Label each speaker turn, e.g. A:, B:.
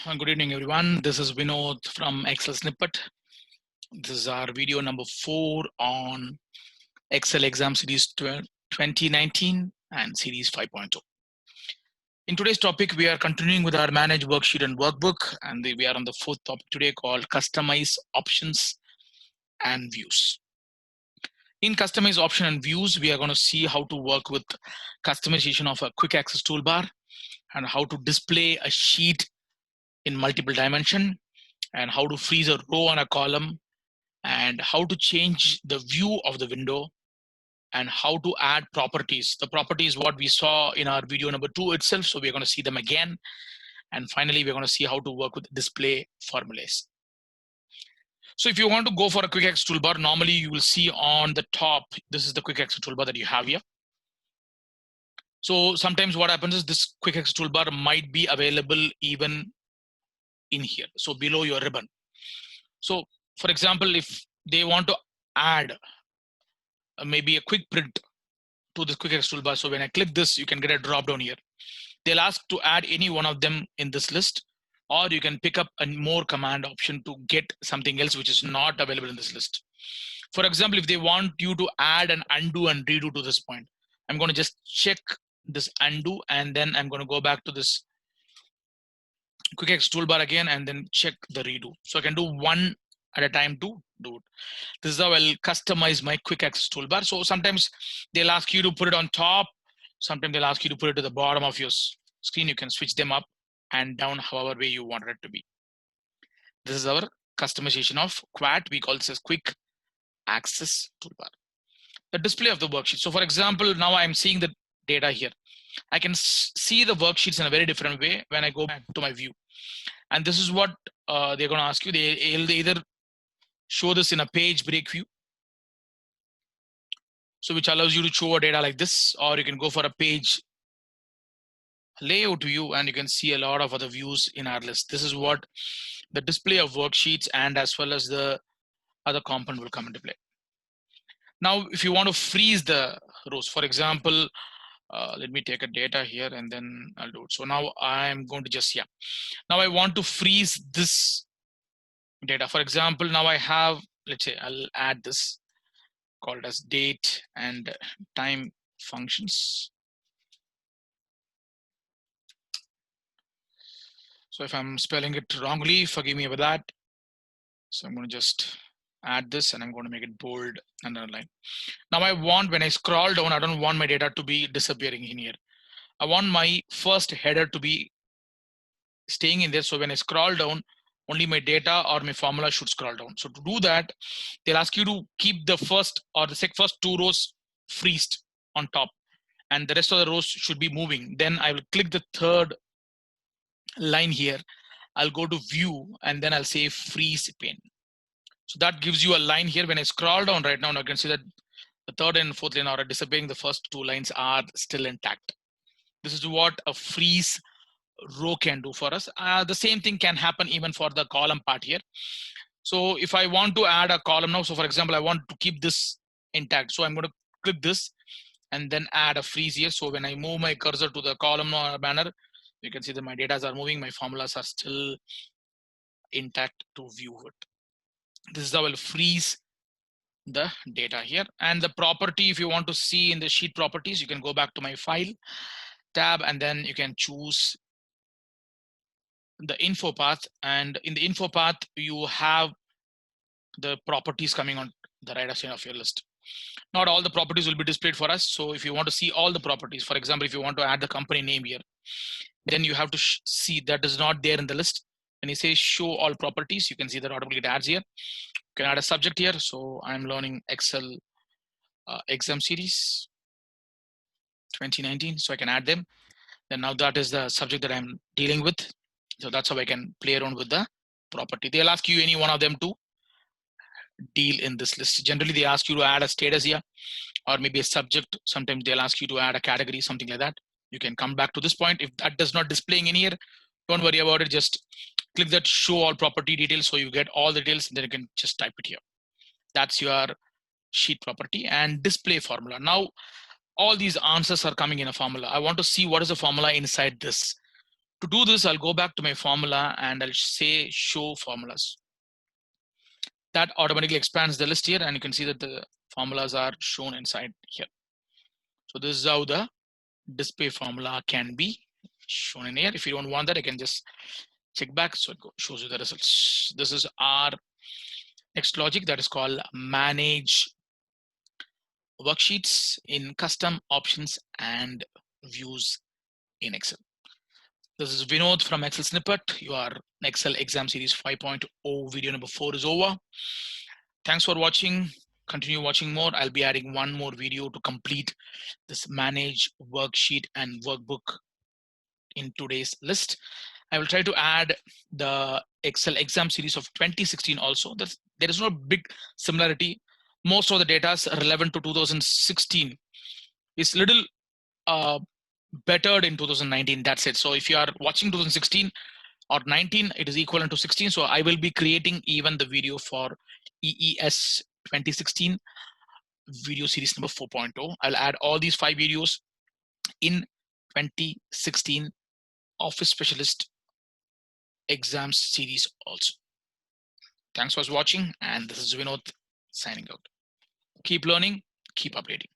A: Good evening, everyone. This is Vinod from Excel Snippet. This is our video number 4 on Excel exam series 2019 and series 5.0. In today's topic, we are continuing with our manage worksheet and workbook, and we are on the fourth topic today called customize options and views. In customize option and views, we are going to see how to work with customization of a quick access toolbar and how to display a sheet in multiple dimension and how to freeze a row on a column and how to change the view of the window and how to add properties. The property is what we saw in our video number 2 itself. So we're going to see them again. And finally, we're going to see how to work with display formulas. So if you want to go for a quick access toolbar, normally you will see on the top, this is the quick access toolbar that you have here. So sometimes what happens is this quick access toolbar might be available even in here. So below your ribbon. So for example, if they want to add maybe a quick print to this quick access toolbar. So when I click this, you can get a drop down here. They'll ask to add any one of them in this list, or you can pick up a more command option to get something else which is not available in this list. For example, if they want you to add an undo and redo to this point, I'm going to just check this undo and then I'm going to go back to this quick access toolbar again and then check the redo. So I can do one at a time to do it. This is how I'll customize my quick access toolbar. So sometimes they'll ask you to put it on top. Sometimes they'll ask you to put it to the bottom of your screen. You can switch them up and down however way you want it to be. This is our customization of QAT. We call this as quick access toolbar. The display of the worksheet. So for example, now I'm seeing the data here. I can see the worksheets in a very different way when I go back to my view. And this is what they're going to ask you. They'll either show this in a page break view, so which allows you to show a data like this, or you can go for a page layout view and you can see a lot of other views in our list. This is what the display of worksheets and as well as the other component will come into play. Now, if you want to freeze the rows, for example, let me take a data here and then I'll do it. So now I'm going to just, now I want to freeze this data. For example, now I have, let's say I'll add this called as date and time functions. So if I'm spelling it wrongly, forgive me about that. So I'm going to just add this and I'm going to make it bold and underline. Now I want, when I scroll down, I don't want my data to be disappearing in here. I want my first header to be staying in there. So when I scroll down, only my data or my formula should scroll down. So to do that, they'll ask you to keep the first or the first 2 rows freezed on top and the rest of the rows should be moving. Then I will click the third line here. I'll go to view and then I'll say freeze pane. So that gives you a line here. When I scroll down right now, I can see that the third and fourth line are disappearing. The first 2 lines are still intact. This is what a freeze row can do for us. The same thing can happen even for the column part here. So if I want to add a column now, so for example, I want to keep this intact. So I'm going to click this and then add a freeze here. So when I move my cursor to the column or banner, you can see that my data are moving. My formulas are still intact to view it. This is how I'll freeze the data here. And the property, if you want to see in the sheet properties, you can go back to my file tab and then you can choose the info path. And in the info path, you have the properties coming on the right side of your list. Not all the properties will be displayed for us. So if you want to see all the properties, for example, if you want to add the company name here, then you have to see that is not there in the list. When you say show all properties, you can see that automatically it adds here. You can add a subject here. So I'm learning Excel exam series 2019. So I can add them. Then now that is the subject that I'm dealing with. So that's how I can play around with the property. They'll ask you any one of them to deal in this list. Generally, they ask you to add a status here or maybe a subject. Sometimes they'll ask you to add a category, something like that. You can come back to this point. If that does not displaying in here, don't worry about it. Just click that show all property details. So you get all the details and then you can just type it here. That's your sheet property and display formula. Now, all these answers are coming in a formula. I want to see what is the formula inside this. To do this, I'll go back to my formula and I'll say show formulas. That automatically expands the list here, and you can see that the formulas are shown inside here. So this is how the display formula can be shown in here. If you don't want that, I can just check back, so it shows you the results. This is our next logic, that is called manage worksheets in custom options and views in Excel. This is Vinod from Excel Snippet. Your Excel exam series 5.0 video number 4 is over. Thanks for watching. Continue watching more. I'll be adding one more video to complete this manage worksheet and workbook in today's list. I will try to add the Excel exam series of 2016 also. There is no big similarity. Most of the data is relevant to 2016. It's little bettered in 2019. That's it. So if you are watching 2016 or 19, it is equivalent to 16. So I will be creating even the video for EES 2016 video series number 4.0. I'll add all these 5 videos in 2016 Office Specialist exams series also. Thanks for watching, and this is Vinod signing out. Keep learning, keep updating.